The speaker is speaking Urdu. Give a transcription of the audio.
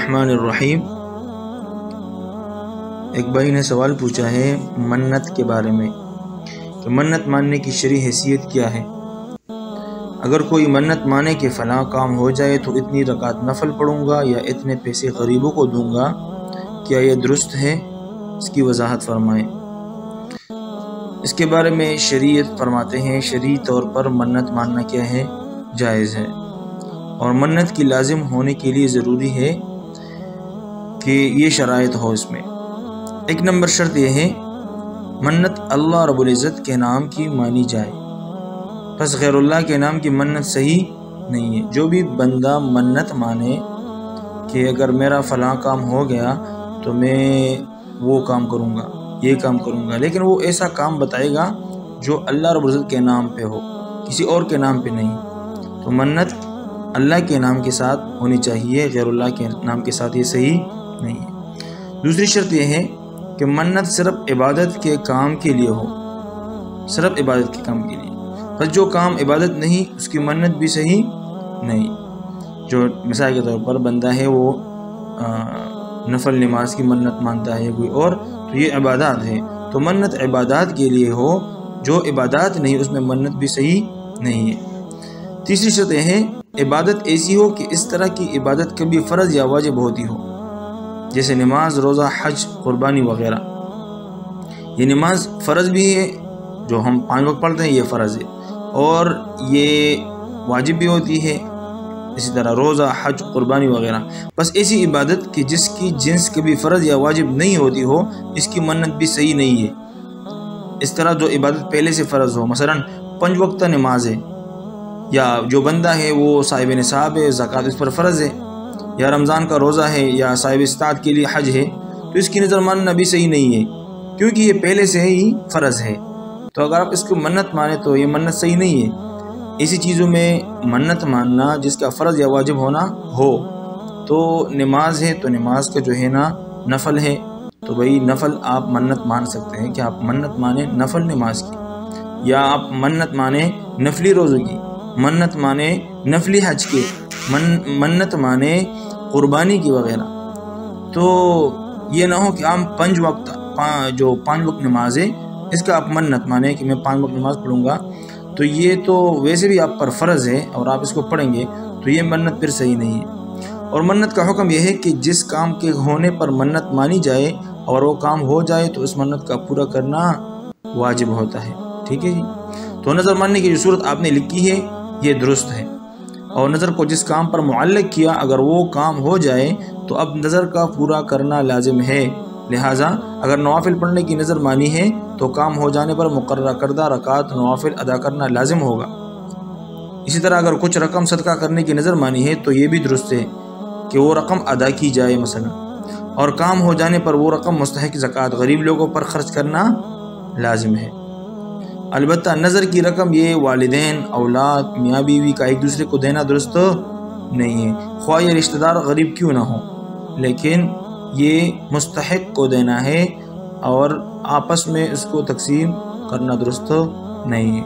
الرحمن الرحیم۔ ایک بھائی نے سوال پوچھا ہے منت کے بارے میں کہ منت ماننے کی شرعی حیثیت کیا ہے۔ اگر کوئی منت مانے کہ فلاں کام ہو جائے تو اتنی رکعت نفل پڑھوں گا یا اتنے پیسے غریبوں کو دوں گا، کیا یہ درست ہے؟ اس کی وضاحت فرمائیں۔ اس کے بارے میں شریعت فرماتے ہیں شرعی طور پر منت ماننا کیا ہے؟ جائز ہے، اور منت کی لازم ہونے کے لیے ضروری ہے کہ یہ شرائط ہو۔ اس میں ایک نمبر شرط یہ ہے منت اللہ رب العزت کے نام کی مانی جائے، پس غیر اللہ کے نام کی منت صحیح نہیں ہے۔ جو بھی بندہ منت مانے کہ اگر میرا فلاں کام ہو گیا تو میں وہ کام کروں گا، یہ کام کروں گا، لیکن وہ ایسا کام بتائے گا جو اللہ رب العزت کے نام پہ ہو، کسی اور کے نام پہ نہیں، تو منت اللہ کے نام کے ساتھ ہونی چاہیے، غیر اللہ کے نام کے ساتھ یہ صحیح نہیں ہے۔ دوسری شرط یہ ہے کہ منت صرف عبادت کے کام کے لیے ہو، صرف عبادت کے کام کے لیے، بس جو کام عبادت نہیں اس کی منت بھی صحیح نہیں۔ جو مثال کے طور پر بندہ ہے وہ نفل نماز کی منت مانتا ہے کوئی اور، تو یہ عبادات ہے، تو منت عبادات کے لیے ہو، جو عبادات نہیں اس میں منت بھی صحیح نہیں ہے۔ تیسری شرط یہ ہے عبادت ایسی ہو کہ اس طرح کی عبادت کبھی فرض یا واجب ہوتی ہو، جیسے نماز، روزہ، حج، قربانی وغیرہ۔ یہ نماز فرض بھی ہے، جو ہم 5 وقت پڑھتے ہیں یہ فرض ہے، اور یہ واجب بھی ہوتی ہے، اسی طرح روزہ، حج، قربانی وغیرہ۔ بس ایسی عبادت کہ جس کی جنس کبھی فرض یا واجب نہیں ہوتی ہو، اس کی منت بھی صحیح نہیں ہے۔ اس طرح جو عبادت پہلے سے فرض ہو، مثلا 5 وقتہ نماز ہے، یا جو بندہ ہے وہ صاحب نصاب ہے، زکوٰۃ اس پر فرض ہے، یا رمضان کا روزہ ہے، یا صاحب استطاعت کے لیے حج ہے، تو اس کی نظر ماننا بھی صحیح نہیں ہے، کیونکہ یہ پہلے سے ہی فرض ہے۔ تو اگر آپ اس کو منت مانے تو یہ منت صحیح نہیں ہے۔ ایسی چیزوں میں منت ماننا جس کا فرض یا واجب ہونا ہو، تو نماز ہے تو نماز کا جو ہے نا نفل ہے، تو بھئی نفل آپ منت مان سکتے ہیں کہ آپ منت مانیں نفل نماز کی، یا آپ منت مانیں نفلی روزوں کی، منت مانے نفلی حج کے، منت مانے قربانی کی وغیرہ۔ تو یہ نہ ہو کہ آپ 5 وقت نماز ہے اس کا آپ منت مانیں کہ میں 5 وقت نماز پڑھوں گا، تو یہ تو ویسے بھی آپ پر فرض ہے اور آپ اس کو پڑھیں گے، تو یہ منت پھر صحیح نہیں ہے۔ اور منت کا حکم یہ ہے کہ جس کام کے ہونے پر منت مانی جائے اور وہ کام ہو جائے تو اس منت کا پورا کرنا واجب ہوتا ہے۔ ٹھیک ہے جی، تو نظر ماننے کی جو صورت آپ نے لکھی ہے یہ درست ہے، اور نظر کو جس کام پر معلق کیا اگر وہ کام ہو جائے تو اب نظر کا پورا کرنا لازم ہے، لہٰذا اگر نوافل پڑھنے کی نظر مانی ہے تو کام ہو جانے پر مقررہ کردہ رکعات نوافل ادا کرنا لازم ہوگا۔ اسی طرح اگر کچھ رقم صدقہ کرنے کی نظر مانی ہے تو یہ بھی درست ہے کہ وہ رقم ادا کی جائے مثلا، اور کام ہو جانے پر وہ رقم مستحق زکوٰۃ غریب لوگوں پر خرچ کرنا لازم ہے۔ البتہ نظر کی رقم یہ والدین، اولاد، میاں بیوی کا ایک دوسرے کو دینا درست نہیں ہے، خواہ یہ رشتہ دار غریب کیوں نہ ہو، لیکن یہ مستحق کو دینا ہے اور آپس میں اس کو تقسیم کرنا درست نہیں ہے۔